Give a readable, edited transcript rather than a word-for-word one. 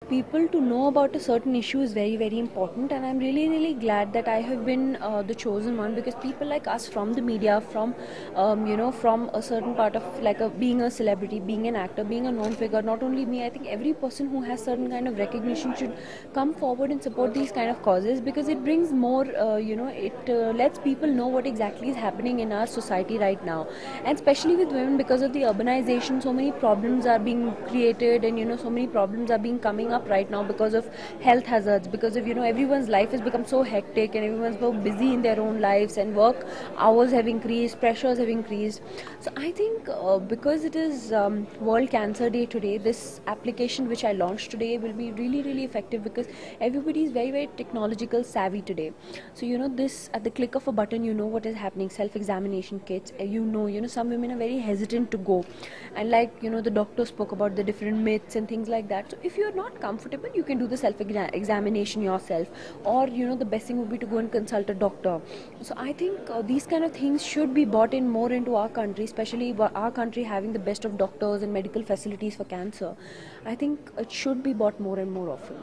People to know about a certain issue is very very important, and I'm really glad that I have been the chosen one, because people like us from the media, from from a certain part of being a celebrity, being an actor, being a known figure, not only me, I think every person who has certain kind of recognition should come forward and support these kind of causes, because it brings more it lets people know what exactly is happening in our society right now. And especially with women, because of the urbanization, so many problems are being created, and so many problems are being coming up right now because of health hazards, because of everyone's life has become so hectic, and everyone's so busy in their own lives, and work hours have increased, pressures have increased. So I think because it is World Cancer Day today, this application which I launched today will be really effective, because everybody is very technological savvy today. So this, at the click of a button, you know what is happening. Self examination kits, some women are very hesitant to go, and the doctor spoke about the different myths and things like that. So if you're not comfortable, you can do the self examination yourself, or the best thing would be to go and consult a doctor. So I think these kind of things should be brought in more into our country, especially our country having the best of doctors and medical facilities for cancer. I think it should be bought more and more often.